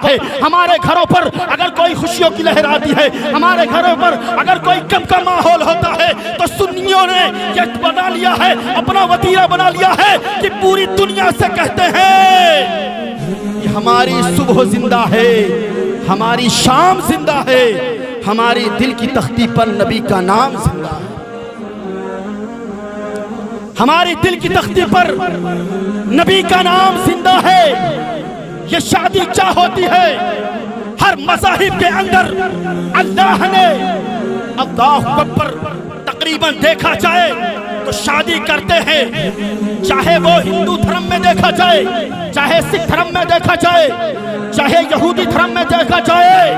ہے. ہمارے گھروں پر اگر کوئی خوشیوں کی لہر آتی ہے, ہمارے گھروں پر اگر کوئی غم کا ماحول ہوتا ہے, تو سنیوں نے یہ بنا لیا ہے, اپنا وتیرہ بنا لیا ہے کہ پوری دنیا سے کہتے ہیں کہ ہماری صبح زندہ ہے, ہماری شام زندہ ہے, ہماری دل کی تختی پر نبی کا نام زندہ ہے. ہماری دل کی تختی پر نبی کا نام زندہ ہے. یہ شادی کیا ہوتی ہے؟ ہر مذاہب کے اندر اللہ نے اللہ اکبر تقریباً دیکھا جائے تو شادی کرتے ہیں, چاہے وہ ہندو دھرم میں دیکھا جائے, چاہے سکھ دھرم میں دیکھا جائے, چاہے یہودی دھرم میں دیکھا جائے,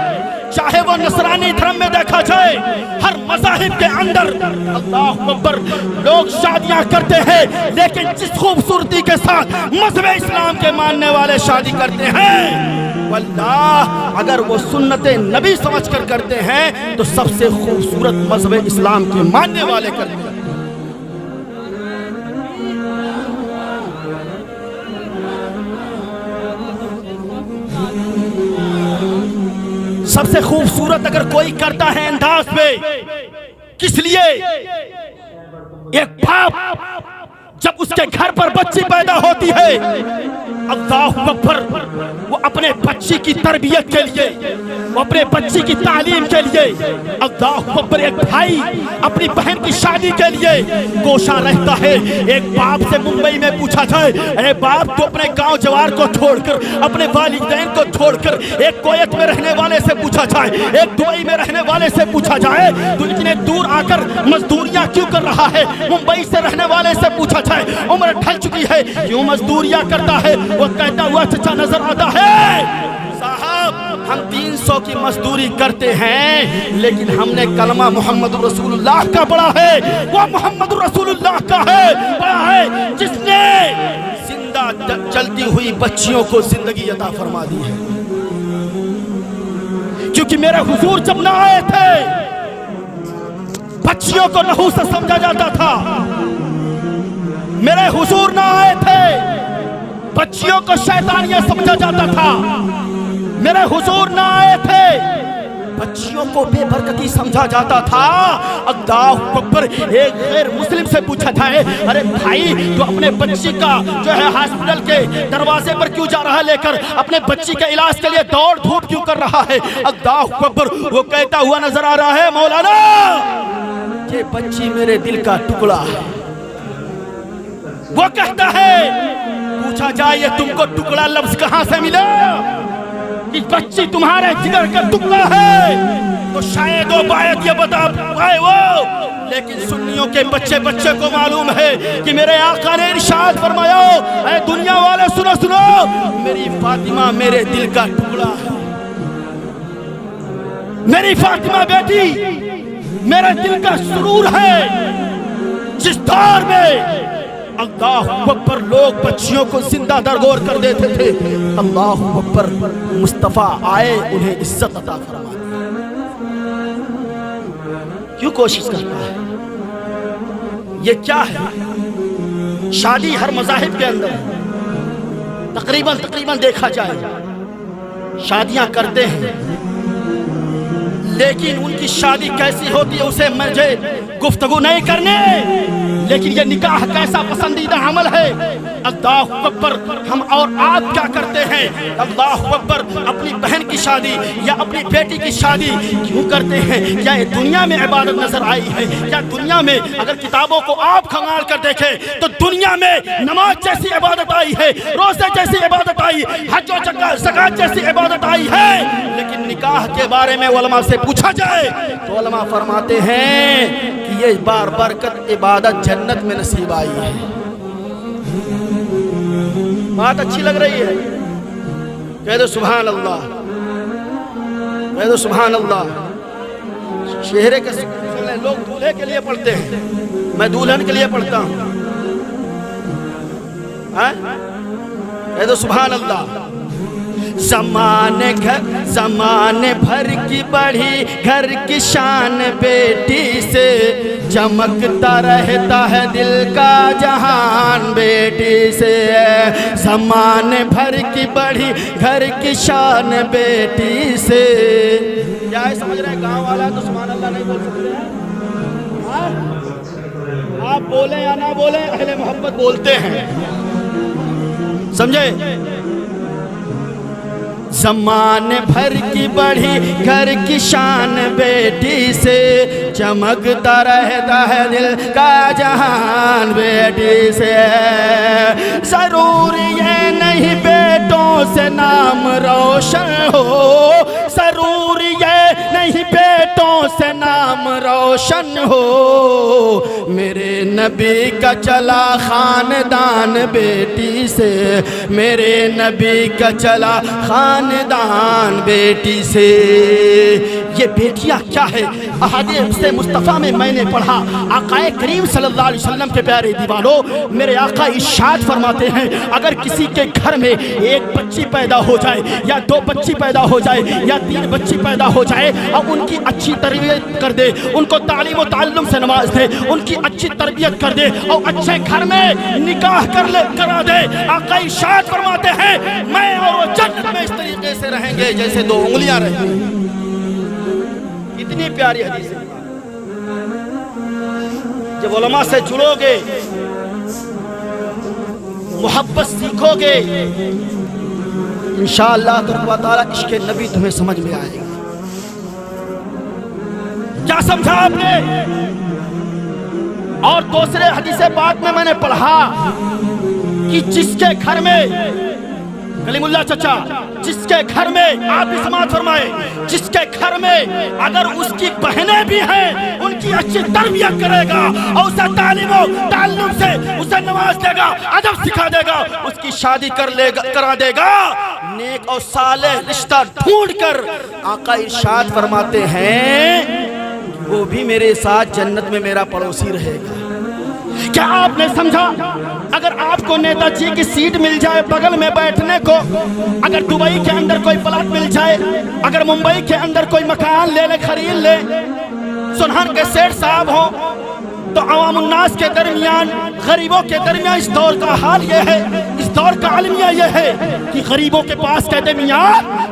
چاہے وہ نصرانی دھرم میں دیکھا جائے, ہر مذاہب کے اندر اللہ اکبر لوگ شادیاں کرتے ہیں. لیکن جس خوبصورتی کے ساتھ مذہب اسلام کے ماننے والے شادی کرتے ہیں, واللہ اگر وہ سنت نبی سمجھ کر کرتے ہیں تو سب سے خوبصورت مذہب اسلام کے ماننے والے کرتے ہیں. سب سے خوبصورت اگر کوئی کرتا ہے انداز پہ, کس لیے؟ ایک باپ جب اس کے گھر پر بچی پیدا ہوتی ہے, اللہ اکبر, وہ اپنے بچی کی تربیت کے لیے, وہ اپنے بچی کی تعلیم کے لیے, اللہ اکبر, ایک بھائی اپنی بہن کی شادی کے لیے کوشاں رہتا ہے. ایک باپ سے ممبئی میں پوچھا جائے, اے باپ تو اپنے گاؤں جوار کو چھوڑ کر, اپنے والدین کو چھوڑ کر, ایک کویت میں رہنے والے سے پوچھا جائے, ایک دبئی میں رہنے والے سے پوچھا جائے, تو اتنے دور آ کر مزدوریاں کیوں کر رہا ہے؟ ممبئی سے رہنے والے سے پوچھا جائے, عمر ڈھل چکی ہے, کیوں مزدوریاں کرتا ہے؟ وہ کہتا ہوا چچا نظر آتا ہے, صاحب ہم 300 کی مزدوری کرتے ہیں, لیکن ہم نے کلمہ محمد رسول اللہ کا پڑھا ہے. وہ محمد رسول اللہ کا ہے, پڑھا ہے, جس نے زندہ چلتی ہوئی بچیوں کو زندگی عطا فرما دی ہے. کیونکہ میرے حضور جب نہ آئے تھے, بچیوں کو نحوست سمجھا جاتا تھا. میرے حضور نہ آئے تھے, بچیوں کو شیطانیت سمجھا جاتا تھا. میرے حضور نہ آئے تھے, بچیوں کو بے برکتی سمجھا جاتا تھا. اللہ اکبر, ایک غیر مسلم سے پوچھا جائے, ارے بھائی تو اپنے بچی کا جو ہے ہاسپٹل کے دروازے پر کیوں جا رہا ہے لے کر, اپنے بچی کے علاج کے لیے دوڑ دھوپ کیوں کر رہا ہے؟ اللہ اکبر, وہ کہتا ہوا نظر آ رہا ہے, مولانا یہ بچی میرے دل کا ٹکڑا ہے. وہ کہتا ہے, پوچھا جائے یہ تم کو ٹکڑا لفظ کہاں سے ملا؟ کہ بچی تمہارے جگر کا ٹکڑا ہے, تو شاید وہ باید یہ بتا پائے وہ. لیکن سنیوں کے بچے بچے کو معلوم ہے کہ میرے آقا نے ارشاد فرمایا, اے دنیا والے سنو سنو, میری فاطمہ میرے دل کا ٹکڑا ہے. میری فاطمہ بیٹی میرے دل کا سرور ہے. جس دور میں اللہ اکبر لوگ بچیوں کو زندہ درگور کر دیتے تھے, اللہ اکبر مصطفیٰ آئے انہیں عزت عطا فرما دی. کیوں کوشش کرتا ہے؟ یہ کیا ہے؟ شادی ہر مذاہب کے اندر تقریباً دیکھا جائے شادیاں کرتے ہیں, لیکن ان کی شادی کیسی ہوتی ہے اسے مجھے گفتگو نہیں کرنے. لیکن یہ نکاح کیسا پسندیدہ عمل ہے. اللہ اکبر, ہم اور آپ کیا کرتے ہیں؟ اللہ اکبر, اپنی بہن کی شادی یا اپنی بیٹی کی شادی کیوں کرتے ہیں؟ کیا یہ دنیا میں عبادت نظر آئی ہے؟ کیا دنیا میں اگر کتابوں کو آپ کھنگال کر دیکھیں تو دنیا میں نماز جیسی عبادت آئی ہے, روزے جیسی عبادت آئی, حج و زکات جیسی عبادت آئی ہے. لیکن نکاح کے بارے میں علماء سے پوچھا جائے تو علماء فرماتے ہیں کہ یہ بار برکت عبادت جنت میں نصیب آئی ہے. بات اچھی لگ رہی ہے؟ کہہ دو سبحان اللہ, کہہ دو سبحان اللہ. چہرے کے سن لیں, لوگ دولہے کے لیے پڑھتے ہیں, میں دولہن کے لیے پڑھتا ہوں. کہہ دو سبحان اللہ. زمانے بھر کی بڑھی گھر کی شان بیٹی سے، چمکتا رہتا ہے دل کا جہان بیٹی سے، زمانے بھر کی بڑھی گھر کی شان بیٹی سے۔ کیا ہے سمجھ رہے ہیں؟ گاؤں والا تو سبحان اللہ نہیں بول سکتے ہیں؟ آپ بولیں یا نہ بولیں، اہل محبت بولتے ہیں، سمجھے؟ زمانے بھر کی بڑھی گھر کی شان بیٹی سے، چمکتا رہتا ہے دل کا جہان بیٹی سے، ضرور یہ نہیں بیٹوں سے نام روشن ہو، ضرور یہ نہیں بیٹوں سے نام روشن ہو، میرے نبی کا چلا خاندان بیٹی سے، میرے نبی کا چلا خاندان بیٹی سے۔ یہ بیٹیاں کیا ہے؟ احادیث مصطفیٰ میں میں نے پڑھا، آقا کریم صلی اللہ علیہ وسلم کے پیارے دیوانوں، میرے آقا ارشاد فرماتے ہیں اگر کسی کے گھر میں ایک بچی پیدا ہو جائے یا 2 بچی پیدا ہو جائے یا 3 بچی پیدا ہو جائے اور ان کی اچھی تربیت کر دے، ان کو تعلیم و تعلم سے نواز دے، ان کی اچھی تربیت کر دے اور اچھے گھر میں نکاح کرا دے، آقا ارشاد فرماتے ہیں میں اور وہ جنت میں اس طریقے سے رہیں گے جیسے 2 انگلیاں رہیں گی۔ اتنی پیاری حدیث ہے۔ جب علماء سے جڑو گے، محبت سیکھو گے، انشاءاللہ تعالیٰ عشق نبی تمہیں سمجھ میں آئے گا۔ کیا سمجھا آپ نے؟ اور دوسرے حدیث پاک میں نے پڑھا کہ جس کے گھر میں، کلیم اللہ چچا، جس کے گھر میں، آپ بھی سماعت فرمائے، جس کے گھر میں اگر اس کی بہنیں بھی ہیں ان کی اچھی تربیت کرے گا اور اسے تعلیم و تعلم سے اسے نواز دے گا، ادب سکھا دے گا، اس کی شادی کرا دے گا، نیک اور صالح رشتہ ڈھونڈ کر آقا ارشاد فرماتے ہیں وہ بھی میرے ساتھ جنت میں میرا پڑوسی رہے گا۔ کیا آپ نے سمجھا؟ اگر آپ کو نیتا جی کی سیٹ مل جائے بغل میں بیٹھنے کو، اگر دبئی کے اندر کوئی پلاٹ مل جائے، اگر ممبئی کے اندر کوئی مکان لے لے، خرید لے، سنہن کے سیٹ صاحب ہوں، تو عوام الناس کے درمیان، غریبوں کے درمیان اس دور کا حال یہ ہے، اس دور کا علمیہ یہ ہے کہ غریبوں کے پاس کہتے میاں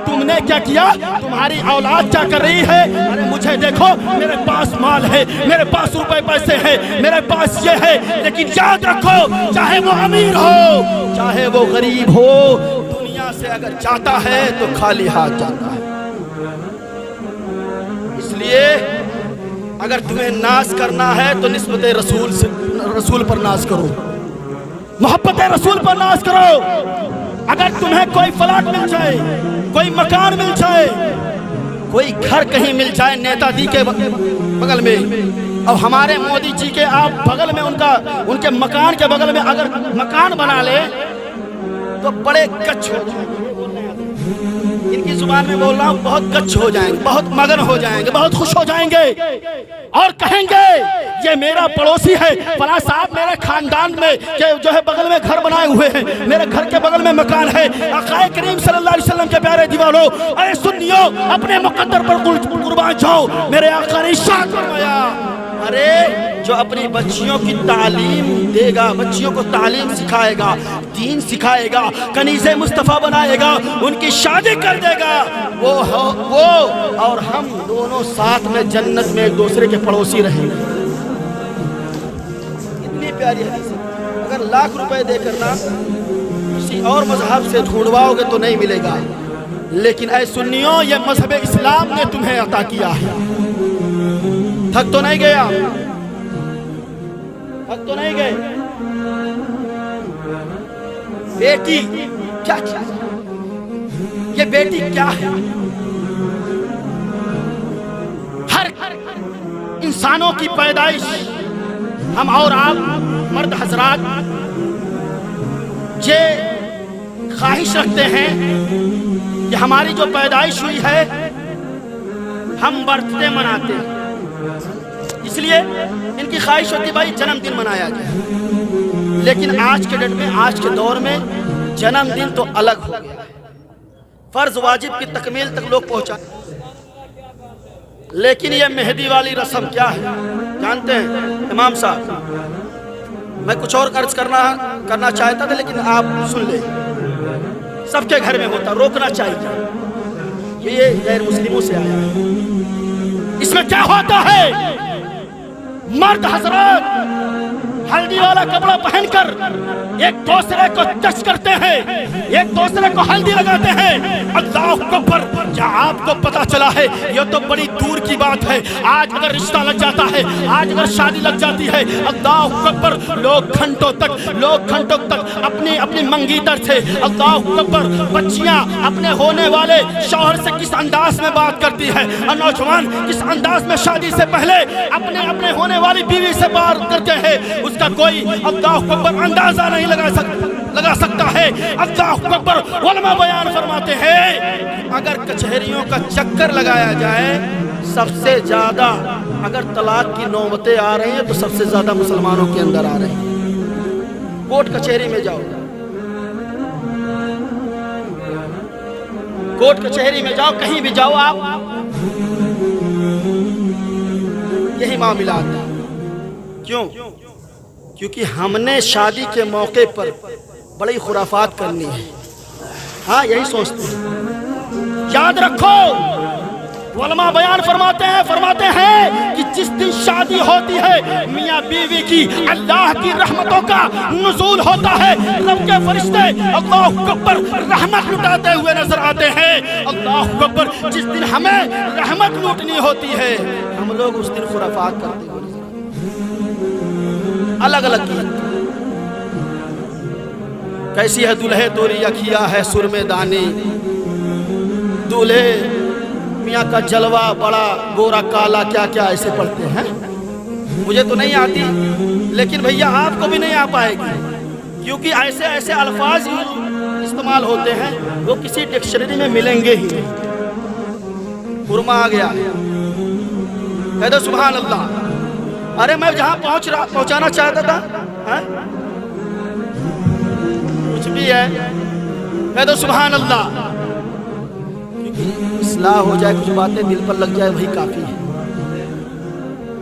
تم نے کیا کیا، تمہاری اولاد کیا کر رہی ہے، ارے مجھے دیکھو میرے پاس مال ہے، میرے پاس روپے پیسے ہیں، میرے پاس یہ ہے، لیکن یاد رکھو چاہے وہ امیر ہو چاہے وہ غریب ہو، دنیا سے اگر جاتا ہے تو خالی ہاتھ جاتا ہے۔ اس لیے اگر تمہیں ناز کرنا ہے تو نسبت رسول پر ناز کرو، محبت رسول پر ناز کرو۔ اگر تمہیں کوئی فلاٹ مل جائے، کوئی مکان مل جائے، کوئی گھر کہیں مل جائے نیتا جی کے بغل میں، اور ہمارے مودی جی کے آپ بغل میں ان کے مکان کے بغل میں اگر مکان بنا لے تو بڑے گچ ہو جائیں گے، ان کی زبان میں بول رہا ہوں، بہت گچ ہو جائیں گے، بہت مگن ہو جائیں گے، بہت خوش ہو جائیں گے اور کہیں گے یہ میرا پڑوسی ہے، فلاں صاحب میرے خاندان میں جو ہے بغل میں گھر بنائے ہوئے ہیں، میرے گھر کے بغل میں مکان ہے۔ آقا کریم صلی اللہ علیہ وسلم کے پیارے دیوانوں، اے سنیو، اپنے مقدر پر قربان جاؤ، میرے آقا نے ارشاد فرمایا ارے جو اپنی بچیوں کی تعلیم دے گا، بچیوں کو تعلیم سکھائے گا، دین سکھائے گا، کنیز مصطفیٰ بنائے گا، ان کی شادی کر دے گا، وہ اور ہم دونوں ساتھ میں جنت میں ایک دوسرے کے پڑوسی رہیں گے۔ اتنی پیاری حدیث ہے، اگر لاکھ روپے دے کر نا کسی اور مذہب سے ڈھونڈواؤ گے تو نہیں ملے گا، لیکن اے سنیوں یہ مذہب اسلام نے تمہیں عطا کیا ہے۔ تھک تو نہیں گیا؟ تھک تو نہیں گئے؟ بیٹی کیا چیز ہے؟ یہ بیٹی کیا ہے؟ ہر انسانوں کی پیدائش، ہم اور آپ مرد حضرات یہ خواہش رکھتے ہیں کہ ہماری جو پیدائش ہوئی ہے ہم برتھ ڈے مناتے ہیں، اس لیے ان کی خواہش ہوتی بھائی جنم دن منایا جائے، لیکن آج کے ڈیٹ میں، آج کے دور میں جنم دن تو الگ ہو گیا ہے، فرض واجب کی تکمیل تک لوگ پہنچائیں، لیکن یہ مہدی والی رسم کیا ہے جانتے ہیں امام صاحب؟ میں کچھ اور عرض کرنا چاہتا تھا لیکن آپ سن لیں، سب کے گھر میں ہوتا، روکنا چاہیے، یہ غیر مسلموں سے آیا ہے۔ اس میں کیا ہوتا ہے؟ مرد حضرات ہلدی والا کپڑا پہن کر ایک دوسرے کو ٹچ کرتے ہیں، ایک دوسرے کو ہلدی لگاتے ہیں۔ اللہ اکبر! کیا آپ کو پتا چلا ہے؟ یہ تو بڑی دور کی بات ہے، آج اگر رشتہ لگ جاتا ہے، آج اگر شادی لگ جاتی ہے، اللہ اکبر! لوگ گھنٹوں تک اپنی منگیتر سے، اللہ اکبر! بچیاں اپنے ہونے والے شوہر سے کس انداز میں بات کرتی ہے، اور نوجوان کس انداز میں شادی سے پہلے اپنے ہونے والی بیوی سے بات کرتے ہیں، اس کا کوئی اللہ اکبر اندازہ نہیں لگا سکتا ہے۔ اللہ اکبر! علماء بیان فرماتے ہیں اگر کچہریوں کا چکر لگایا جائے، سب سے زیادہ اگر طلاق کی نوبتیں آ رہی ہیں تو سب سے زیادہ مسلمانوں کے اندر آ رہے ہیں۔ کورٹ کچہری میں جاؤ، کورٹ کچہری میں جاؤ، کہیں بھی جاؤ آپ، یہی معاملات ہیں۔ کیوں؟ کیونکہ ہم نے شادی کے موقع پر بڑی خرافات کرنی ہے، ہاں یہی سوچتے ہیں۔ یاد رکھو علماء بیان فرماتے ہیں کہ جس دن شادی ہوتی ہے میاں بیوی کی اللہ کی رحمتوں کا نزول ہوتا ہے، رب کے فرشتے اللہ اکبر رحمت لٹاتے ہوئے نظر آتے ہیں۔ اللہ اکبر! جس دن ہمیں رحمت لوٹنی ہوتی ہے ہم لوگ اس دن خرافات کرتے ہوئے الگ الگ کی۔ کیسی ہے دلہے توری اکھیا ہے سرمے دانی، دلہے میاں کا جلوہ بڑا گورا کالا، کیا ایسے پڑھتے ہیں، مجھے تو نہیں آتی لیکن بھیا آپ کو بھی نہیں آ پائے گی، کیونکہ ایسے الفاظ استعمال ہوتے ہیں وہ کسی ڈکشنری میں ملیں گے ہی۔ قرمہ آ گیا، کہہ دو سبحان اللہ۔ ارے میں جہاں پہنچانا چاہتا تھا کچھ بھی ہے، کہہ دو سبحان اللہ۔ اصلاح ہو جائے، کچھ باتیں دل پر لگ جائے، وہی کافی ہے۔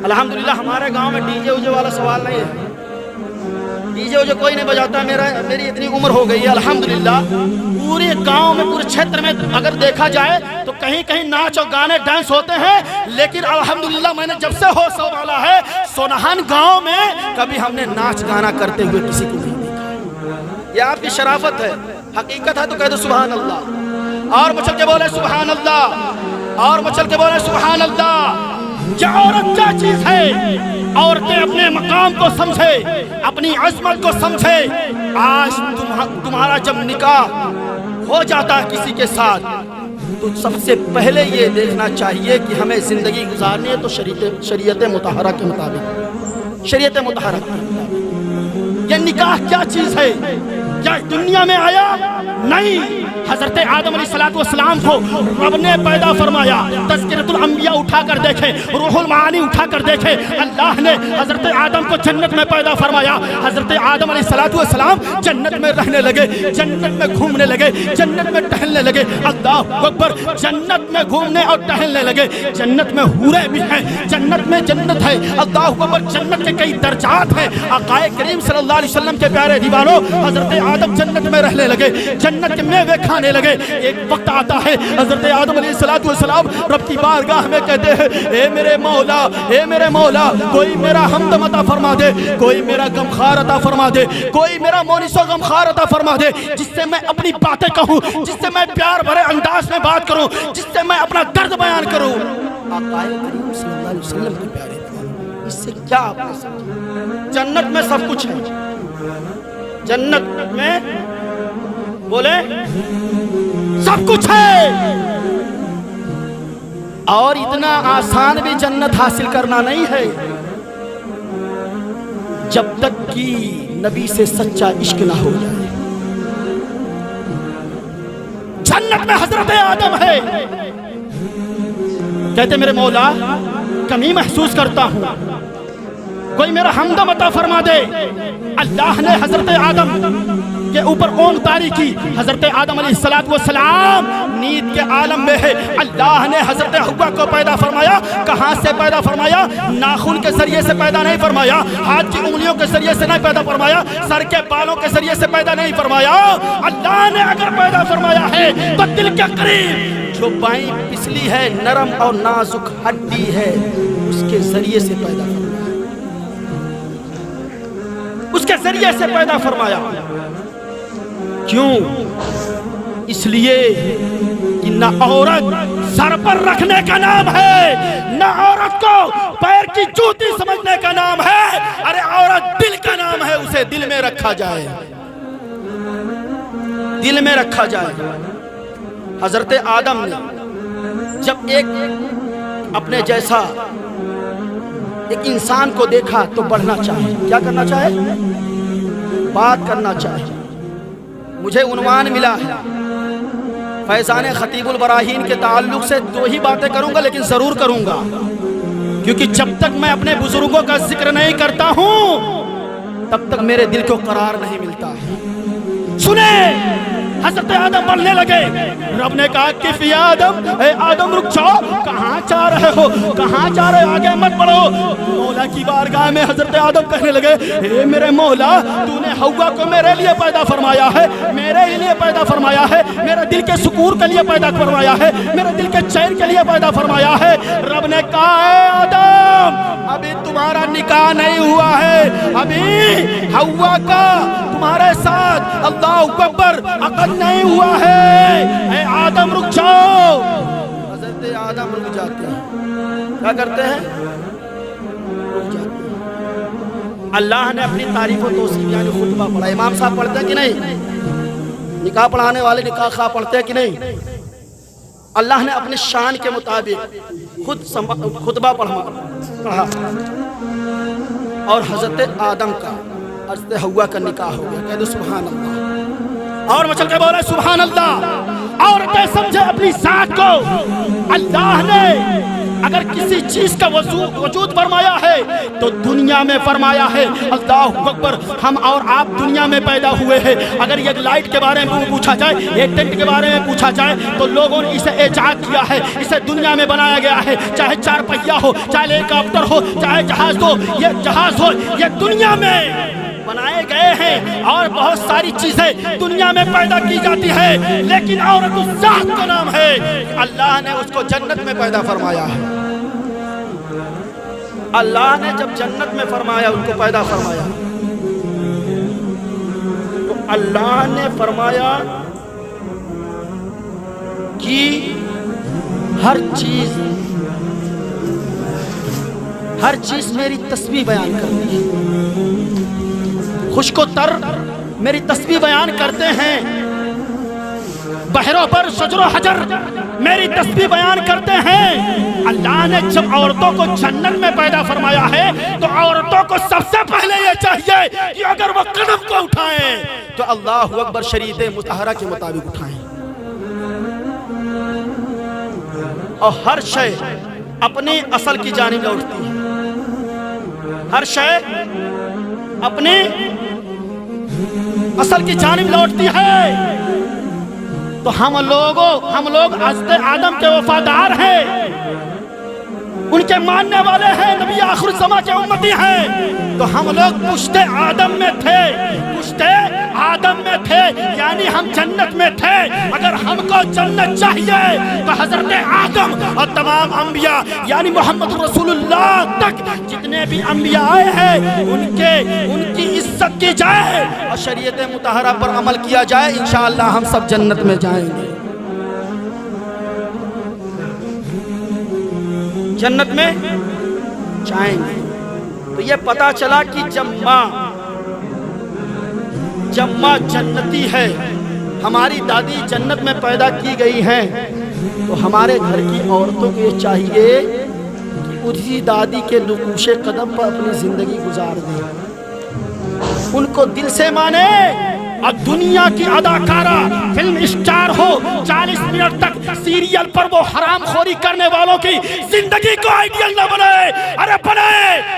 الحمدللہ ہمارے گاؤں میں ڈی جے اوجے والا سوال نہیں ہے، ڈی جے اوجے کوئی نہیں بجاتا۔ میری اتنی عمر ہو گئی ہے الحمدللہ، پورے گاؤں میں پورے چھیتر میں اگر دیکھا جائے تو کہیں ناچ اور گانے ڈانس ہوتے ہیں، لیکن الحمدللہ میں نے جب سے ہوش سنبھالا ہے سونہان گاؤں میں کبھی ہم نے ناچ گانا کرتے ہوئے کسی کو نہیں دیکھا۔ یہ آپ کی شرافت ہے، حقیقت ہے تو کہہ دو سبحان اللہ، اور مچل کے بولے سبحان اللہ، اور مچل کے بولے سبحان اللہ۔ کیا عورت کیا چیز ہے؟ عورتیں اپنے مقام کو سمجھے، اپنی عظمت کو سمجھے۔ آج تمہارا جب نکاح ہو جاتا ہے کسی کے ساتھ تو سب سے پہلے یہ دیکھنا چاہیے کہ ہمیں زندگی گزارنی ہے تو شریعت مطہرہ کے مطابق، شریعت مطہرہ کے مطابق۔ یہ نکاح کیا چیز ہے؟ کیا دنیا میں آیا؟ نہیں، حضرت آدم علیہ السلام کو رب نے پیدا فرمایا۔ تذکرۃ الانبیاء اٹھا کر دیکھیں، روح المعانی اٹھا کر دیکھیں، اللہ نے حضرت آدم کو جنت میں پیدا فرمایا۔ حضرت آدم علیہ السلام جنت میں رہنے لگے، جنت میں گھومنے لگے، جنت میں ٹہلنے لگے۔ اللہ اکبر! جنت میں گھومنے اور ٹہلنے لگے، جنت میں حوریں بھی ہیں، جنت میں جنت ہے۔ اللہ اکبر! جنت کے کئی درجات ہیں۔ آقا کریم صلی اللہ علیہ وسلم کے پیارے دیوانوں، حضرت آدم جنت میں رہنے لگے، جنت کے میوے کھانے لگے۔ ایک وقت آتا ہے حضرت آدم علیہ السلام رب کی بارگاہ میں کہتے ہیں، اے میرے مولا، اے میرے مولا، کوئی میرا ہمدم عطا فرما دے، کوئی میرا غمخوار عطا فرما دے، کوئی میرا مونس و غمخوار عطا فرما دے، جس سے میں اپنی باتیں کہوں، جس سے میں پیار بھرے انداز میں بات کروں، جس سے میں اپنا درد بیان کروں۔ آقا کریم صلی اللہ علیہ وسلم کے پیارے دیوانوں، اس سے کیا آپ نے سمجھا؟ جنت میں سب کچھ ہے، جنت میں بولے سب کچھ ہے، اور اتنا آسان بھی جنت حاصل کرنا نہیں ہے جب تک کہ نبی سے سچا عشق نہ ہو جائے۔ جنت میں حضرت آدم ہے، کہتے میرے مولا کمی محسوس کرتا ہوں، کوئی میرا ہمدم عطا فرما دے۔ اللہ نے حضرت آدم کے اوپر اونگ طاری کی، حضرت آدم علیہ السلام نیند کے عالم میں ہے۔ اللہ نے حضرت حوا کو پیدا فرمایا، کہاں سے پیدا فرمایا؟ ناخن کے ذریعے سے پیدا نہیں فرمایا، ہاتھ کی انگلیوں کے ذریعے سے نہیں پیدا فرمایا، سر کے بالوں کے ذریعے سے پیدا نہیں فرمایا۔ اللہ نے اگر پیدا فرمایا ہے تو دل کے قریب جو بائیں پسلی ہے، نرم اور نازک ہڈی ہے، اس کے ذریعے سے پیدا فرمایا، اس کے ذریعے سے پیدا فرمایا۔ کیوں؟ اس لیے کہ نہ عورت سر پر رکھنے کا نام ہے، نہ عورت کو پیر کی جوتی سمجھنے کا نام ہے، ارے عورت دل کا نام ہے، اسے دل میں رکھا جائے، دل میں رکھا جائے۔ حضرت آدم نے جب ایک اپنے جیسا ایک انسان کو دیکھا تو بڑھنا چاہے، کیا کرنا چاہے؟ بات کرنا چاہے۔ مجھے عنوان ملا ہے فیضان خطیب البراہین کے تعلق سے، 2 ہی باتیں کروں گا لیکن ضرور کروں گا، کیونکہ جب تک میں اپنے بزرگوں کا ذکر نہیں کرتا ہوں تب تک میرے دل کو قرار نہیں ملتا ہے۔ سنیں، حضرت آدم بڑھنے لگے، رب نے کہا کہ فی آدم، اے آدم رک جاؤ، کہاں جا رہے ہو، کہاں جا رہے ہو، آگے مت بڑھو۔ مولا کی بارگاہ میں حضرت آدم کہنے لگے، اے میرے مولا، تو نے حوا کو میرے لیے پیدا فرمایا ہے، میرے لیے پیدا فرمایا ہے، میرے دل کے سکون کے لیے پیدا فرمایا ہے، میرے دل کے چین کے لیے پیدا فرمایا ہے۔ رب نے کہا، اے آدم، ابھی تمہارا نکاح نہیں ہوا ہے، ابھی حوا کا تمہارے ساتھ اللہ اکبر عقد نہیں ہوا ہے، اے آدم رک جاؤ۔ حضرت آدم رک جاتے ہیں، کیا کرتے ہیں؟ رک جاتے ہیں۔ اللہ نے اپنی تعریف و توصیف یعنی خطبہ پڑھا، امام صاحب پڑھتے ہیں کہ نہیں؟ نکاح پڑھانے والے نکاح خواہ پڑھتے ہیں کہ نہیں؟ اللہ نے اپنے شان کے مطابق خود خطبہ پڑھا، اور حضرت آدم کا حضرت حوا کا نکاح ہو گیا۔ کہہ دو سبحان اللہ، اور مچل کے بولے سبحان اللہ۔ عورتیں سمجھے اپنی ذات کو، اللہ نے اگر کسی چیز کا وجود فرمایا ہے تو دنیا میں فرمایا ہے۔ اللہ اکبر، ہم اور آپ دنیا میں پیدا ہوئے ہیں۔ اگر یہ لائٹ کے بارے میں پوچھا جائے، ایک ٹینٹ کے بارے میں پوچھا جائے تو لوگوں نے اسے ایجاد کیا ہے، اسے دنیا میں بنایا گیا ہے، چاہے 4 پہیا ہو، چاہے ہیلی کاپٹر ہو، چاہے جہاز ہو، یہ جہاز ہو، یہ دنیا میں بنائے گئے ہیں، اور بہت ساری چیزیں دنیا میں پیدا کی جاتی ہے، لیکن عورت اس ذات کا نام ہے، اللہ نے اس کو جنت میں پیدا فرمایا ہے۔ اللہ نے جب جنت میں فرمایا، ان کو پیدا فرمایا، تو اللہ نے فرمایا کہ ہر چیز میری تسبیح بیان کرتی ہے، خشک و تر میری تسبیح بیان کرتے ہیں، بحر و بر شجر و حجر میری تسبیح بیان کرتے ہیں۔ اللہ نے جب عورتوں کو جنت میں پیدا فرمایا ہے تو عورتوں کو سب سے پہلے یہ چاہیے کہ اگر وہ قدم کو اٹھائیں تو اللہ اکبر شریعت مطہرہ کے مطابق اٹھائیں، اور ہر شے اپنی اصل کی جانب لوٹتی ہے، ہر شے اپنی اصل کی جانب لوٹتی ہے۔ تو ہم لوگ حضرت آدم کے وفادار ہیں، ان کے ماننے والے ہیں، نبی آخر الزمان کے امتی ہیں، تو ہم لوگ پشت آدم میں تھے، پشت آدم میں تھے، یعنی ہم جنت میں تھے۔ اگر ہم کو جنت چاہیے تو حضرت آدم اور تمام انبیاء یعنی محمد رسول اللہ تک جتنے بھی انبیاء آئے ہیں ان کی عزت کی جائے اور شریعت مطہرہ پر عمل کیا جائے، انشاءاللہ ہم سب جنت میں جائیں گے، جنت میں جائیں گے۔ تو یہ پتا چلا کہ جب ماں جنتی ہے، ہماری دادی جنت میں پیدا کی گئی ہیں، تو ہمارے گھر کی عورتوں کو یہ چاہیے کہ اسی دادی کے نقوش قدم پر اپنی زندگی گزار دیں، ان کو دل سے مانے، اور دنیا کی اداکارہ فلم اسٹار ہو 40 منٹ تک سیریل پر وہ حرام خوری کرنے والوں کی زندگی کو آئیڈیل نہ بنائے، ارے بنائے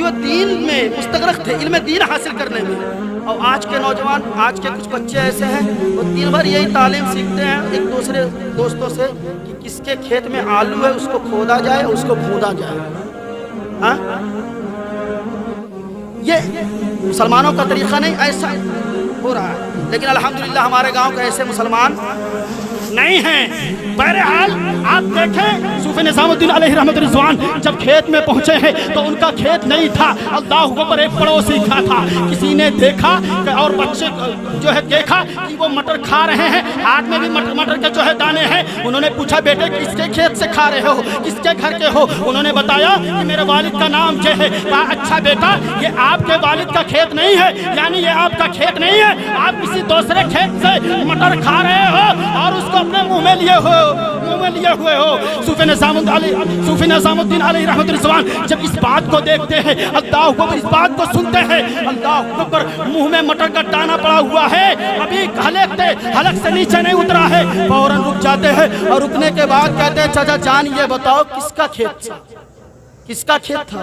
وہ دین میں مستغرق تھے، علم دین حاصل کرنے میں۔ اور آج کے نوجوان، آج کے کچھ بچے ایسے ہیں وہ دن بھر یہی تعلیم سیکھتے ہیں ایک دوسرے دوستوں سے کہ کس کے کھیت میں آلو ہے اس کو کھودا جائے، اس کو بھونا جائے۔ ہاں، یہ مسلمانوں کا طریقہ نہیں، ایسا ہو رہا ہے۔ لیکن الحمدللہ ہمارے گاؤں کے ایسے مسلمان نہیں ہیں۔ بہرحال آپ دیکھیں صوفی نظام الدین علیہ رحمت رضوان جب کھیت میں پہنچے ہیں تو ان کا کھیت نہیں تھا، اللہ اکبر، ایک پڑوسی کا تھا۔ کسی نے دیکھا اور بچے جو ہے دیکھا کہ وہ مٹر کھا رہے ہیں، ہاتھ میں بھی مٹر کے جو ہے دانے ہیں۔ انہوں نے پوچھا بیٹے کس کے کھیت سے کھا رہے ہو، کس کے گھر کے ہو؟ انہوں نے بتایا کہ میرے والد کا نام یہ ہے۔ کہا اچھا بیٹا یہ آپ کے والد کا کھیت نہیں ہے، یعنی یہ آپ کا کھیت نہیں ہے، آپ کسی دوسرے کھیت سے مٹر کھا رہے ہو اور اس کو اپنے منہ میں لیے ہوئے ہو۔ صوفی نظام الدین علیہ رحمت رضوان جب اس بات کو دیکھتے ہیں، اللہ اکبر، اس بات کو سنتے ہیں، اللہ اکبر، منہ میں مٹر کا دانہ پڑا ہوا ہے، ابھی حلق سے نیچے نہیں اترا ہے، فوراً رک جاتے ہیں اور رکنے کے بعد کہتے ہیں چچا جان یہ بتاؤ کس کا کھیت تھا، کس کا کھیت تھا،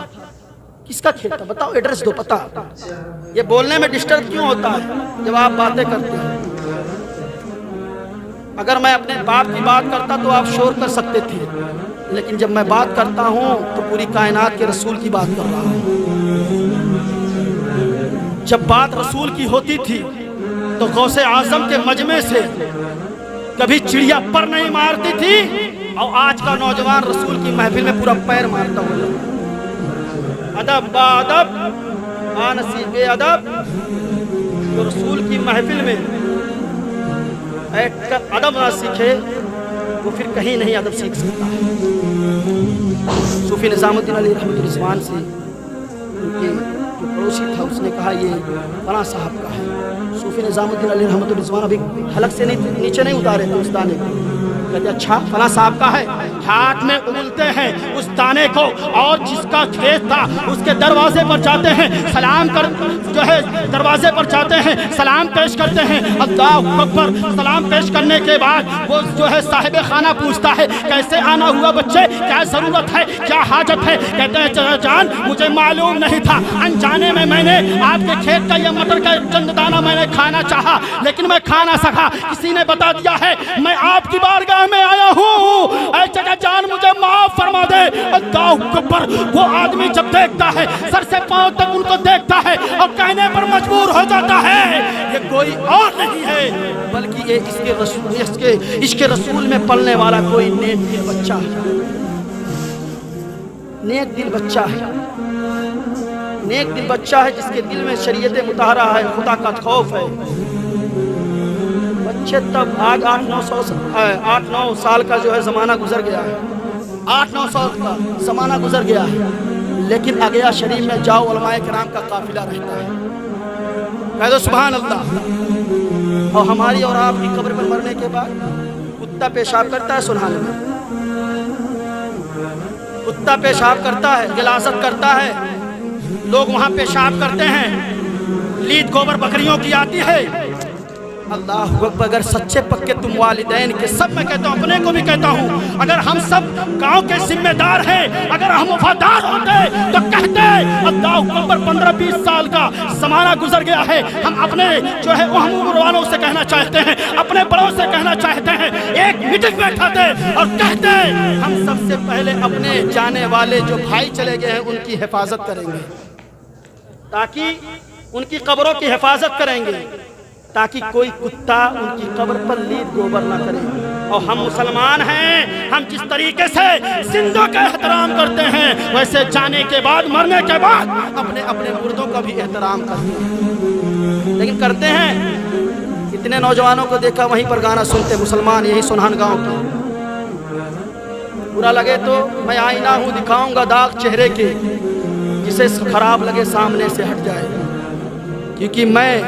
کس کا کھیت تھا، بتاؤ، ایڈریس دو، پتہ۔ یہ بولنے میں ڈسٹرب کیوں ہوتا ہے جب آپ باتیں کرتے ہیں؟ اگر میں اپنے باپ کی بات کرتا تو آپ شور کر سکتے تھے، لیکن جب میں بات کرتا ہوں تو پوری کائنات کے رسول کی بات کر رہا ہوں۔ جب بات رسول کی ہوتی تھی تو غوث اعظم کے مجمع سے کبھی چڑیا پر نہیں مارتی تھی، اور آج کا نوجوان رسول کی محفل میں پورا پیر مارتا ہوا۔ ادب با ادب آنسی بے ادب، جو رسول کی محفل میں ادب نہ سیکھے وہ پھر کہیں نہیں ادب سیکھ سکتا ہے۔ صوفی نظام الدین علیہ رحمت رضوان سے ان کے جو پڑوسی تھا اس نے کہا یہ فلاں صاحب کا ہے۔ صوفی نظام الدین علیہ رحمت رضوان ابھی حلق سے نیچے نہیں اتارے تھے اس دانے کو، کہتے اچھا فلاں صاحب کا ہے۔ ہاتھ میں اگلتے ہیں اس دانے کو اور جس کا کھیت تھا اس کے دروازے پر جاتے ہیں، سلام کر جو ہے دروازے پر جاتے ہیں، سلام پیش کرتے ہیں، اللہ اکبر۔ سلام پیش کرنے کے بعد وہ جو ہے صاحب خانہ پوچھتا ہے کیسے آنا ہوا بچے، کیا ضرورت ہے، کیا حاجت ہے؟ کہتے ہیں چچا جان مجھے معلوم نہیں تھا، انجانے میں میں نے آپ کے کھیت کا یہ مٹر کا چند دانہ میں نے کھانا چاہا لیکن میں کھا نہ سکا، کسی نے بتا دیا ہے میں آپ کی بارگاہ میں آیا ہوں، اے چچا جان مجھے معاف فرما دے۔ اللہ اکبر، وہ آدمی جب دیکھتا ہے سر سے پاؤں تک ان کو دیکھتا ہے اور کہنے پر مجبور ہو جاتا ہے یہ کوئی اور نہیں ہے بلکہ یہ اس کے عشق رسول میں پلنے والا کوئی نیک دل بچہ ہے، نیک دل بچہ ہے، نیک دل بچہ ہے جس کے دل میں شریعت مطہرہ ہے، خدا کا خوف ہے۔ بچے تب آج 8-9 سال کا جو ہے زمانہ گزر گیا ہے، 8-9 سال کا زمانہ گزر گیا ہے، لیکن اگیا شریف میں جاؤ علماء کرام کا قافلہ رہتا ہے، کہہ دو سبحان اللہ۔ اور ہماری اور آپ کی قبر پر مرنے کے بعد کتا پیشاب کرتا ہے، سبحان اللہ، کتا پیشاب کرتا ہے، غلاظت کرتا ہے، لوگ وہاں پیشاب کرتے ہیں، لید گوبر بکریوں کی آتی ہے۔ اللہ اکبر، اگر سچے پکے تم والدین کے، سب میں کہتا ہوں اپنے کو بھی کہتا ہوں، اگر ہم سب گاؤں کے ذمہ دار ہیں، اگر ہم وفادار ہوتے تو کہتے اللہ اکبر 15-20 سال کا زمانہ گزر گیا ہے، ہم اپنے جو ہے عمر والوں سے کہنا چاہتے ہیں، اپنے بڑوں سے کہنا چاہتے ہیں، ایک میٹنگ بیٹھاتے اور کہتے ہم سب سے پہلے اپنے جانے والے جو بھائی چلے گئے ہیں ان کی حفاظت کریں گے، تاکہ ان کی قبروں کی حفاظت کریں گے، تاکہ کوئی کتا ان کی قبر پر لید گوبر نہ کرے۔ اور ہم مسلمان ہیں، ہم جس طریقے سے زندوں کا احترام کرتے ہیں ویسے جانے کے بعد، مرنے کے بعد اپنے مردوں کا بھی احترام کرتے ہیں، لیکن کرتے ہیں۔ اتنے نوجوانوں کو دیکھا وہیں پر گانا سنتے مسلمان، یہی سنہن گاؤں کی، برا لگے تو میں آئینہ ہوں دکھاؤں گا داغ چہرے کے، جسے خراب لگے سامنے سے ہٹ جائے، کیونکہ میں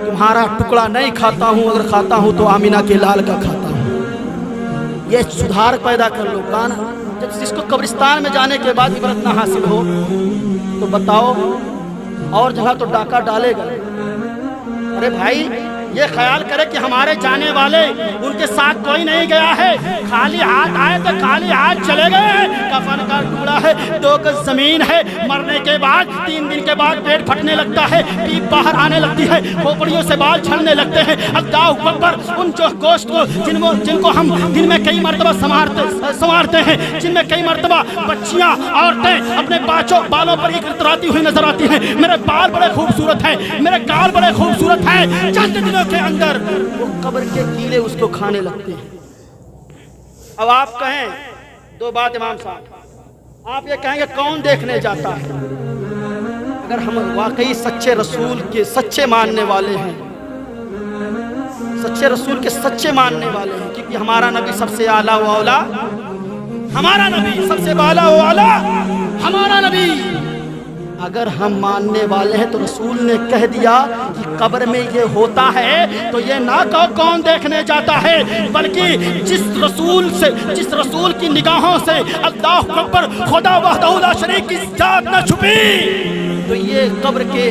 تمہارا ٹکڑا نہیں کھاتا ہوں، اگر کھاتا ہوں تو آمینہ کے لال کا کھاتا ہوں۔ یہ سدھار پیدا کر لو گانا، جب جس کو قبرستان میں جانے کے بعد عبرت نہ حاصل ہو تو بتاؤ اور جگہ تو ڈاکہ ڈالے گا۔ ارے بھائی یہ خیال کرے کہ ہمارے جانے والے ان کے ساتھ کوئی نہیں گیا ہے، خالی ہاتھ آئے تو خالی ہاتھ چلے گئے، کفن کا ٹکڑا ہے، 2 گز زمین ہے، مرنے کے بعد 3 دن کے بعد پیٹ پھٹنے لگتا ہے، پیپ باہر آنے لگتی ہے، کھوپڑیوں سے بال جھڑنے لگتے ہیں، اللہ اکبر، ان جو گوشت کو جن کو ہم دن میں کئی مرتبہ سنوارتے ہیں، جن میں کئی مرتبہ بچیاں عورتیں اپنے بالوں پر اتراتی ہوئی نظر آتی ہیں، میرے بال بڑے خوبصورت ہیں، میرے گال بڑے خوبصورت ہیں، چند دنوں کے اندر وہ قبر کے کیڑے اس کو کھانے لگتے ہیں۔ اب آپ کہیں 2 بات امام صاحب، آپ یہ کہیں گے کون دیکھنے جاتا ہے؟ اگر ہم واقعی سچے رسول کے سچے ماننے والے ہیں، سچے رسول کے سچے ماننے والے ہیں، کیونکہ ہمارا نبی سب سے اعلیٰ و اولا، ہمارا نبی سب سے اعلیٰ و اعلیٰ، ہمارا نبی اگر ہم ماننے والے ہیں تو رسول نے کہہ دیا کہ قبر میں یہ ہوتا ہے تو یہ نہ کہو کون دیکھنے جاتا ہے، بلکہ جس رسول کی نگاہوں سے اللہ اکبر خدا وحدہ لا شریک کی ذات نہ چھپی تو یہ قبر کے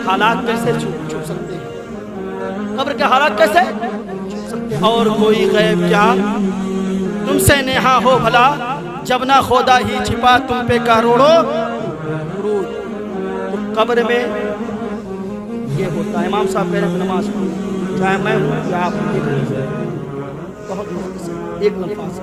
حالات کیسے چھپ سکتے ہیں؟ قبر کے حالات کیسے چھپ سکتے ہیں؟ اور کوئی غیب کیا تم سے نہا ہو بھلا، جب نہ خدا ہی چھپا تم پہ کروڑوں درود۔ قبر میں یہ ہوتا ہے۔ امام صاحب کہہ رہے ہیں نماز پڑھو، چاہے میں ہوں یا آپ، بہت ایک لفظ